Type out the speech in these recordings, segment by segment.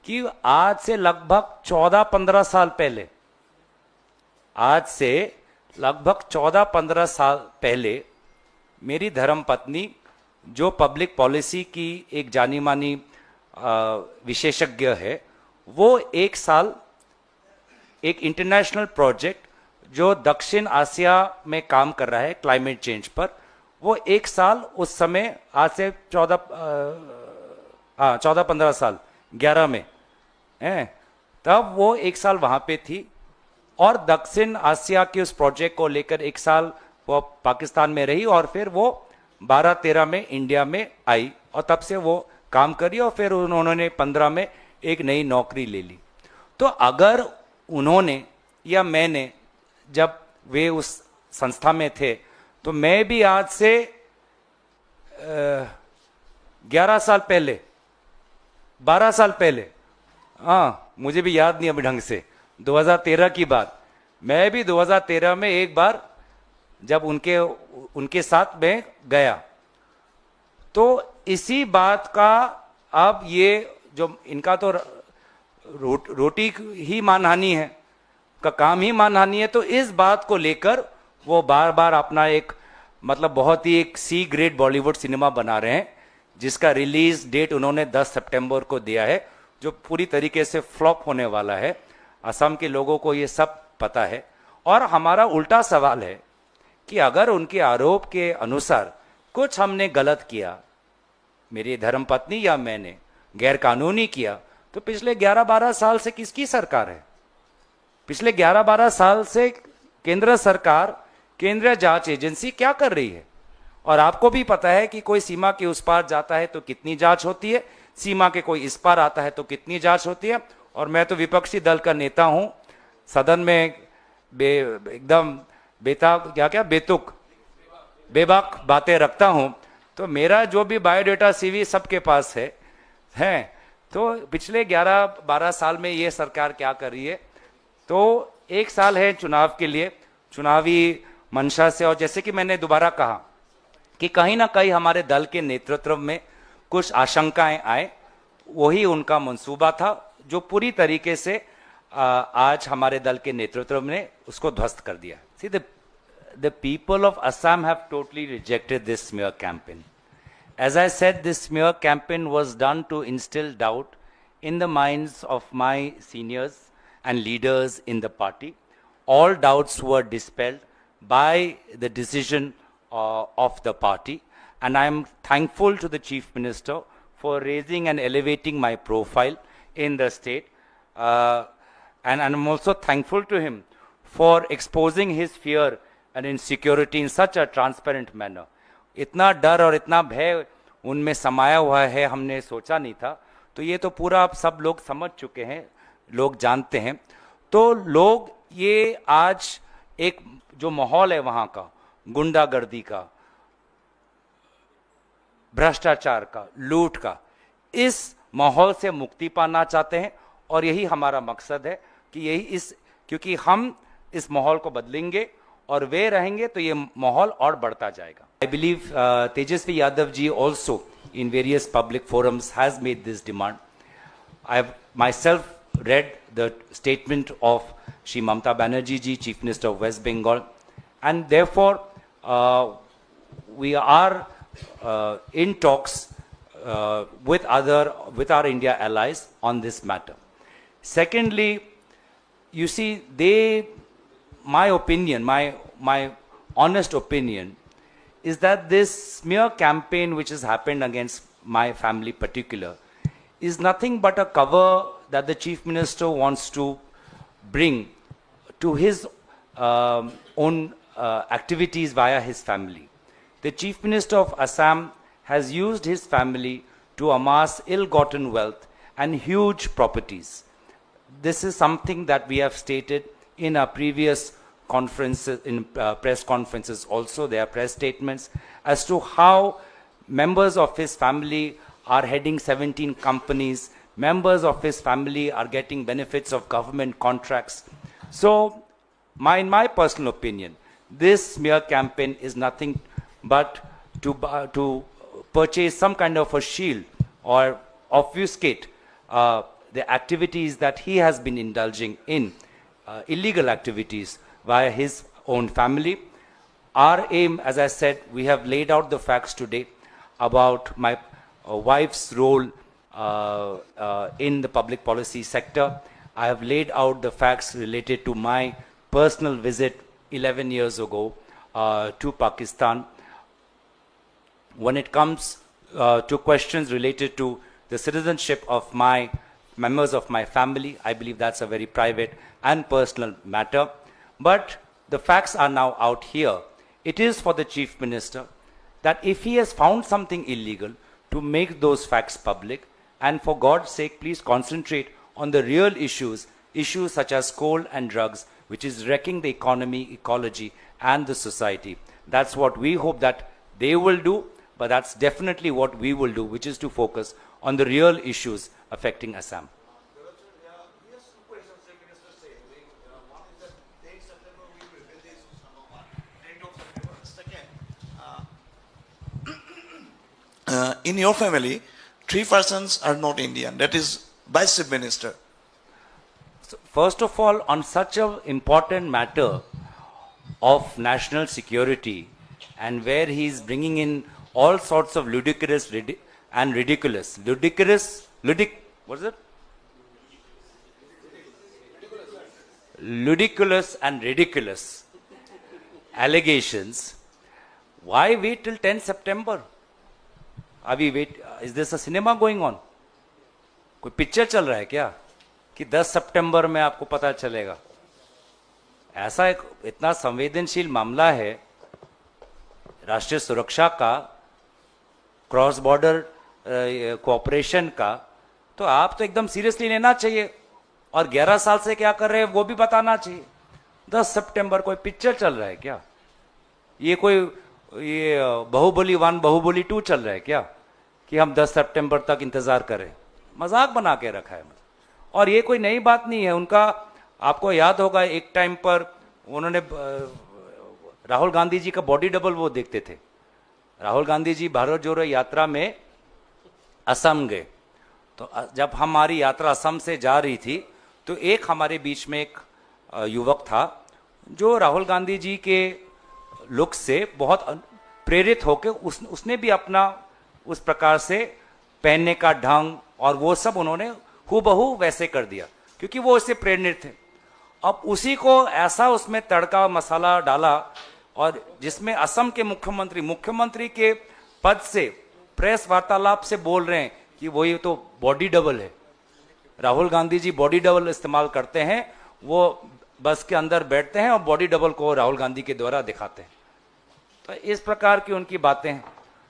कि आज से लगभग 14-15 साल पहले, आज से लगभग 14-15 साल पहले मेरी धर्मपत्नी, जो पब्लिक पॉलिसी की एक जानी मानी विशेषज्ञ है, वो एक साल एक इंटरनेशनल प्रोजेक्ट जो दक्षिण आसिया में काम कर रहा है क्लाइमेट चेंज पर, वो एक साल उस समय आज से 14-15 साल 11 में है, तब वो एक साल वहाँ पे थी और दक्षिण आसिया के उस प्रोजेक्ट को लेकर एक साल वो पाकिस्तान में रही और फिर वो 12-13 में इंडिया में आई और तब से वो काम करी और फिर उन्होंने 15 में एक नई नौकरी ले ली। तो अगर उन्होंने या मैंने, जब वे उस संस्था में थे, तो मैं भी आज से 11 साल पहले, 12 साल पहले, हाँ मुझे भी याद नहीं अभी ढंग से, 2013 की बात, मैं भी 2013 में एक बार जब उनके साथ में गया, तो इसी बात का अब ये जो इनका तो रोटी ही मानहानि है, का काम ही मानहानि है, तो इस बात को लेकर वो बार बार अपना एक मतलब बहुत ही एक सी ग्रेड बॉलीवुड सिनेमा बना रहे हैं, जिसका रिलीज डेट उन्होंने 10 सितंबर को दिया है, जो पूरी तरीके से फ्लॉप होने वाला है। असम के लोगों को ये सब पता है। और हमारा उल्टा सवाल है कि अगर उनके आरोप के अनुसार कुछ हमने गलत किया, मेरी धर्मपत्नी या मैंने गैर कानूनी किया, तो पिछले 11-12 साल से किसकी सरकार है? पिछले 11-12 साल से केंद्र सरकार, केंद्रीय जांच एजेंसी क्या कर रही है? और आपको भी पता है कि कोई सीमा के उस पार जाता है तो कितनी जांच होती है, सीमा के कोई इस पार आता है तो कितनी जांच होती है। और मैं तो विपक्षी दल का नेता हूं, सदन में एकदम बेबाक बातें रखता हूं, तो मेरा जो भी बायोडेटा सीवी सबके पास है। तो पिछले 11-12 साल में ये सरकार क्या कर रही है? तो एक साल है चुनाव के लिए, चुनावी मंशा से, और जैसे कि मैंने दोबारा कहा कि कहीं ना कहीं हमारे दल के नेतृत्व में कुछ आशंकाएं आए, वही उनका मंसूबा था जो पूरी तरीके से आज हमारे दल के नेतृत्व ने उसको ध्वस्त कर दिया। सी the people of Assam have totally rejected this smear campaign. As I said, this smear campaign was done to instill doubt in the minds of my seniors and leaders in the party. All doubts were dispelled by the decision of the party, and I am thankful to the Chief Minister for raising and elevating my profile in the state, and I'm also thankful to him for exposing his fear and insecurity in such a transparent manner. इतना डर और इतना भय उनमें समाया हुआ है, हमने सोचा नहीं था। तो ये तो पूरा आप सब लोग समझ चुके हैं, लोग जानते हैं। तो लोग ये आज एक जो माहौल है वहाँ का, गुंडागर्दी का, भ्रष्टाचार का, लूट का, इस माहौल से मुक्ति पाना चाहते हैं। और यही हमारा मकसद है कि क्योंकि हम इस माहौल को बदलेंगे और वे रहेंगे तो ये माहौल और बढ़ता जाएगा। I believe Tejasvi Yadav ji also in various public forums has made this demand. I have myself read the statement of Shri Mamata Banerjee ji, Chief Minister of West Bengal, and therefore we are in talks with our India allies on this matter. Secondly, you see, my opinion, my honest opinion is that this smear campaign which has happened against my family particular is nothing but a cover that the Chief Minister wants to bring to his own activities via his family. The Chief Minister of Assam has used his family to amass ill-gotten wealth and huge properties. This is something that we have stated in our previous conferences, in press conferences also. There are press statements as to how members of his family are heading 17 companies, members of his family are getting benefits of government contracts. So, in my personal opinion, this smear campaign is nothing but to purchase some kind of a shield or obfuscate the activities that he has been indulging in, illegal activities via his own family. Our aim, as I said, we have laid out the facts today about my wife's role in the public policy sector. I have laid out the facts related to my personal visit 11 years ago to Pakistan. When it comes to questions related to the citizenship of my members of my family, I believe that's a very private and personal matter. But the facts are now out here. It is for the Chief Minister that if he has found something illegal, to make those facts public, and for God's sake, please concentrate on the real issues such as coal and drugs, which is wrecking the economy, ecology, and the society. That's what we hope that they will do, but that's definitely what we will do, which is to focus on the real issues affecting Assam. In your family, 3 persons are not Indian. That is Vice Chief Minister. So first of all, on such an important matter of national security, and where he is bringing in all sorts of ludicrous and ridiculous, ludicrous and ridiculous allegations, why wait till 10 September? अभी wait, is this a cinema going on? कोई picture चल रहा है क्या कि 10 सितंबर में आपको पता चलेगा? ऐसा एक इतना संवेदनशील मामला है राष्ट्रीय सुरक्षा का, क्रॉस बॉर्डर कोऑपरेशन का, तो आप तो एकदम सीरियसली लेना चाहिए, और 11 साल से क्या कर रहे हैं वो भी बताना चाहिए। 10 सितंबर कोई पिक्चर चल रहा है क्या? ये कोई बाहुबली 1 बाहुबली 2 चल रहा है क्या कि हम 10 सितंबर तक इंतजार करें? मजाक बना के रखा है। और ये कोई नई बात नहीं है उनका। आपको याद होगा एक टाइम पर उन्होंने राहुल गांधी जी का बॉडी डबल वो देखते थे। राहुल गांधी जी भारत जोड़ो यात्रा में असम गए, तो जब हमारी यात्रा असम से जा रही थी तो एक हमारे बीच में एक युवक था जो राहुल गांधी जी के लुक से बहुत प्रेरित होकर उसने भी अपना उस प्रकार से पहनने का ढंग और वो सब उन्होंने हूबहू वैसे कर दिया, क्योंकि वो इससे प्रेरित थे। अब उसी को ऐसा उसमें तड़का मसाला डाला, और जिसमें असम के मुख्यमंत्री के पद से प्रेस वार्तालाप से बोल रहे हैं कि वो ये तो बॉडी डबल है। राहुल गांधी जी बॉडी डबल इस्तेमाल करते हैं, वो बस के अंदर बैठते हैं और बॉडी डबल को राहुल गांधी के द्वारा दिखाते हैं। तो इस प्रकार की उनकी बातें हैं।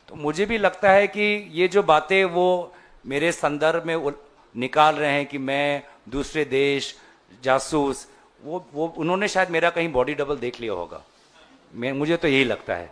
तो मुझे भी लगता है कि ये जो बातें वो मेरे संदर्भ में निकाल रहे हैं कि मैं दूसरे देश जासूस, वो उन्होंने शायद मेरा कहीं बॉडी डबल देख लिया होगा। मुझे तो यही लगता है।